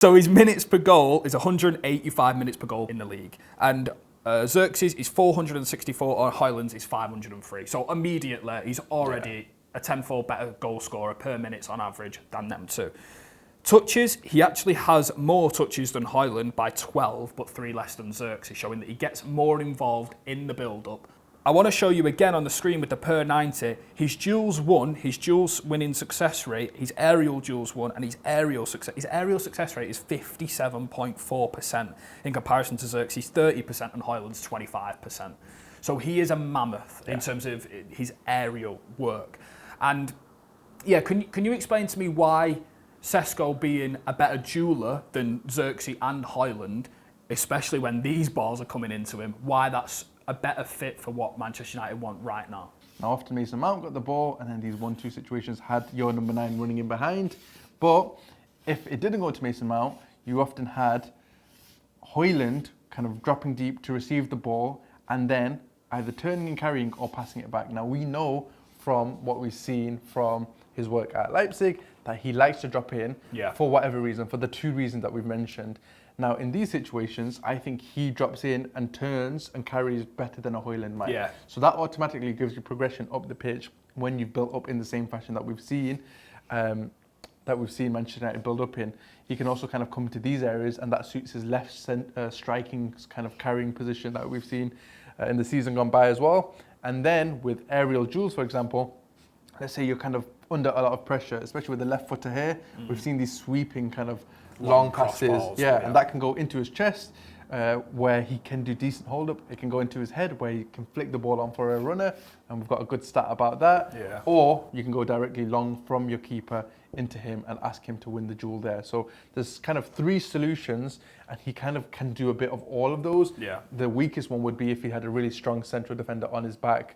So his minutes per goal is 185 minutes per goal in the league. And Zirkzee is 464, and Hojlund is 503. So immediately, he's already a tenfold better goal scorer per minute on average than them two. Touches, he actually has more touches than Hojlund by 12, but 3 less than Zirkzee, showing that he gets more involved in the build-up. I want to show you again on the screen with the per 90, his duels won, his duels winning success rate, his aerial duels won, and his aerial success rate is 57.4% in comparison to Zirkzee's 30% and Hojlund's 25%. So he is a mammoth in terms of his aerial work. And yeah, can you explain to me why Sesko being a better dueler than Zirkzee and Hojlund, especially when these balls are coming into him, why that's a better fit for what Manchester United want right now? Now, often Mason Mount got the ball, and then these 1-2 situations had your number 9 running in behind. But if it didn't go to Mason Mount, you often had Hojlund kind of dropping deep to receive the ball, and then either turning and carrying or passing it back. Now, we know from what we've seen from his work at Leipzig that he likes to drop in for whatever reason, for the 2 reasons that we've mentioned. Now, in these situations, I think he drops in and turns and carries better than a Hojlund might. Yeah. So that automatically gives you progression up the pitch when you've built up in the same fashion that we've seen Manchester United build up in. He can also kind of come to these areas, and that suits his left striking kind of carrying position that we've seen in the season gone by as well. And then with aerial duels, for example, let's say you're kind of under a lot of pressure, especially with the left footer here. We've seen these sweeping kind of long passes, balls, and that can go into his chest, where he can do decent hold up. It can go into his head, where he can flick the ball on for a runner, and we've got a good stat about that. Yeah. Or you can go directly long from your keeper into him and ask him to win the duel there. So there's kind of 3 solutions, and he kind of can do a bit of all of those. Yeah. The weakest one would be if he had a really strong central defender on his back,